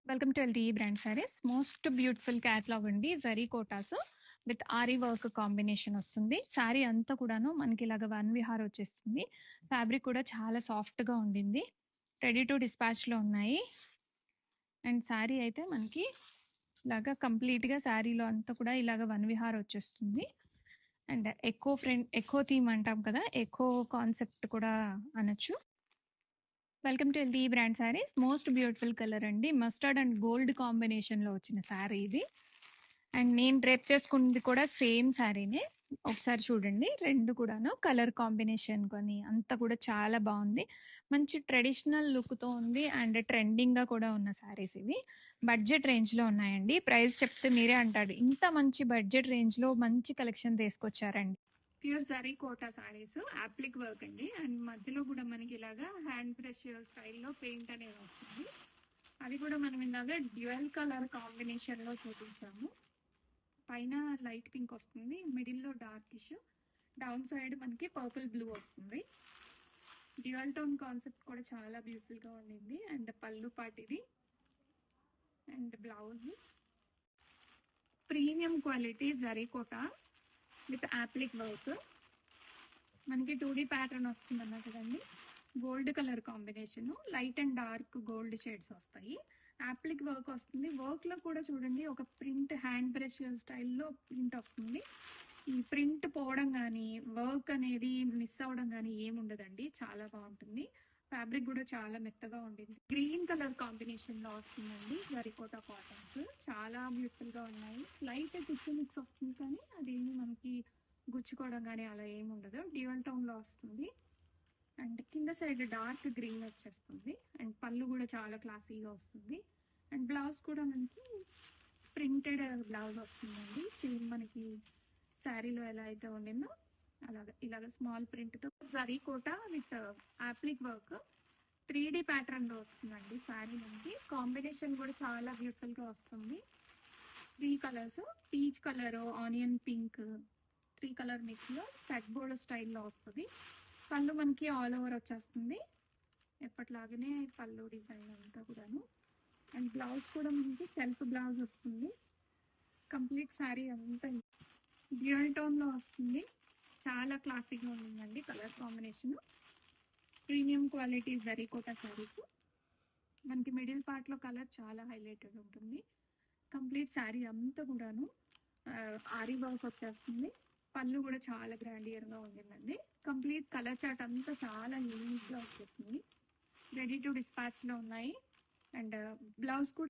Welcome to LTE brand saris. Most beautiful catalogue అండి. Zari Kotas with aari work combination వస్తుంది. శారీ అంతా కూడాను మనకి ఇలాగ వన్ విహార్ వచ్చేస్తుంది. ఫ్యాబ్రిక్ కూడా చాలా సాఫ్ట్గా ఉండింది. రెడీ టు డిస్పాచ్లో ఉన్నాయి. అండ్ శారీ అయితే మనకి ఇలాగా కంప్లీట్గా శారీలో అంతా కూడా ఇలాగ వన్ విహార్ వచ్చేస్తుంది. అండ్ ఎకో థీమ్ అంటాం కదా, ఎకో కాన్సెప్ట్ కూడా అనొచ్చు. Welcome to LT brand saris. Most beautiful colour అండి. మస్టర్డ్ అండ్ గోల్డ్ కాంబినేషన్లో వచ్చిన శారీ ఇది. అండ్ నేను డ్రేప్ చేసుకుంది కూడా సేమ్ శారీనే. ఒకసారి చూడండి, రెండు కూడాను కలర్ కాంబినేషన్ కానీ అంతా కూడా చాలా బాగుంది. మంచి ట్రెడిషనల్ లుక్తో ఉంది అండ్ ట్రెండింగ్గా కూడా ఉన్న శారీస్ ఇవి. బడ్జెట్ రేంజ్లో ఉన్నాయండి. ప్రైస్ చెప్తే మీరే అంటాడు, ఇంత మంచి బడ్జెట్ రేంజ్లో మంచి కలెక్షన్ తీసుకొచ్చారండి. Pure zari Kota saris, applique work అండి. అండ్ మధ్యలో కూడా మనకి ఇలాగా హ్యాండ్ బ్రష్ స్టైల్లో పెయింట్ అనేది వస్తుంది. అది కూడా మనం ఇలాగా డ్యూయల్ కలర్ కాంబినేషన్లో చూపించాము. పైన లైట్ పింక్ వస్తుంది, మిడిల్లో డార్కిష్, డౌన్ సైడ్ మనకి పర్పుల్ బ్లూ వస్తుంది. డ్యూయల్ టోన్ కాన్సెప్ట్ కూడా చాలా బ్యూటిఫుల్గా ఉండింది. అండ్ పళ్ళు పాటు ఇది, and blouse premium quality zari Kota with applique work. మనకి 2D ప్యాటర్న్ వస్తుంది అన్న కదండి. Gold colour combination, light and dark gold shades వస్తాయి. యాప్లిక్ వర్క్ వస్తుంది. వర్క్లో కూడా చూడండి ఒక ప్రింట్ హ్యాండ్ బ్రష్ స్టైల్లో ప్రింట్ వస్తుంది. ఈ ప్రింట్ పోవడం కానీ వర్క్ అనేది మిస్ అవ్వడం కానీ ఏముండదండి, చాలా బాగుంటుంది. ఫ్యాబ్రిక్ కూడా చాలా మెత్తగా ఉండింది. గ్రీన్ కలర్ కాంబినేషన్లో వస్తుందండి జరీకోటా కాటన్స్. చాలా బ్యూటిఫుల్గా ఉన్నాయి. లైట్ టిష్యూ మిక్స్ వస్తుంది కానీ అదేమి మనకి గుచ్చుకోవడం కానీ అలా ఏమి ఉండదు. డ్యూయల్ టోన్లో వస్తుంది. అండ్ కింద సైడ్ డార్క్ గ్రీన్ వచ్చేస్తుంది. అండ్ పళ్ళు కూడా చాలా క్లాసీగా వస్తుంది. అండ్ బ్లౌజ్ కూడా మనకి ప్రింటెడ్ బ్లౌజ్ వస్తుందండి. సేమ్ మనకి శారీలో ఎలా అయితే ఉండిందో ఇలాగ స్మాల్ ప్రింట్తో zari Kota with applique work 3D ప్యాటర్న్లో వస్తుందండి శారీ. మనకి కాంబినేషన్ కూడా చాలా బ్యూటిఫుల్గా వస్తుంది. 3 colours, peach colour, onion pink, 3 colour మిక్స్లో కట్ బోర్డర్ స్టైల్లో వస్తుంది. పళ్ళు మనకి ఆల్ ఓవర్ వచ్చేస్తుంది, ఎప్పటిలాగానే పళ్ళు డిజైన్ అంతా కూడాను. అండ్ బ్లౌజ్ కూడా మనకి సెల్ఫ్ బ్లౌజ్ వస్తుంది. కంప్లీట్ శారీ అంతా డ్యూయల్ టోన్లో వస్తుంది. చాలా క్లాసిక్గా ఉంటుందండి colour combination. Premium quality zari kota saris. మనకి మిడిల్ పార్ట్లో కలర్ చాలా హైలైటెడ్ ఉంటుంది. కంప్లీట్ శారీ అంతా కూడాను ఆరీ వర్క్ వచ్చేస్తుంది. పళ్ళు కూడా చాలా గ్రాండియర్గా ఉంటుందండి. కంప్లీట్ కలర్ చార్ట్ అంతా చాలా యూనిక్గా వచ్చేసింది. రెడీ టు డిస్పాచ్లో ఉన్నాయి. అండ్ బ్లౌజ్ కూడా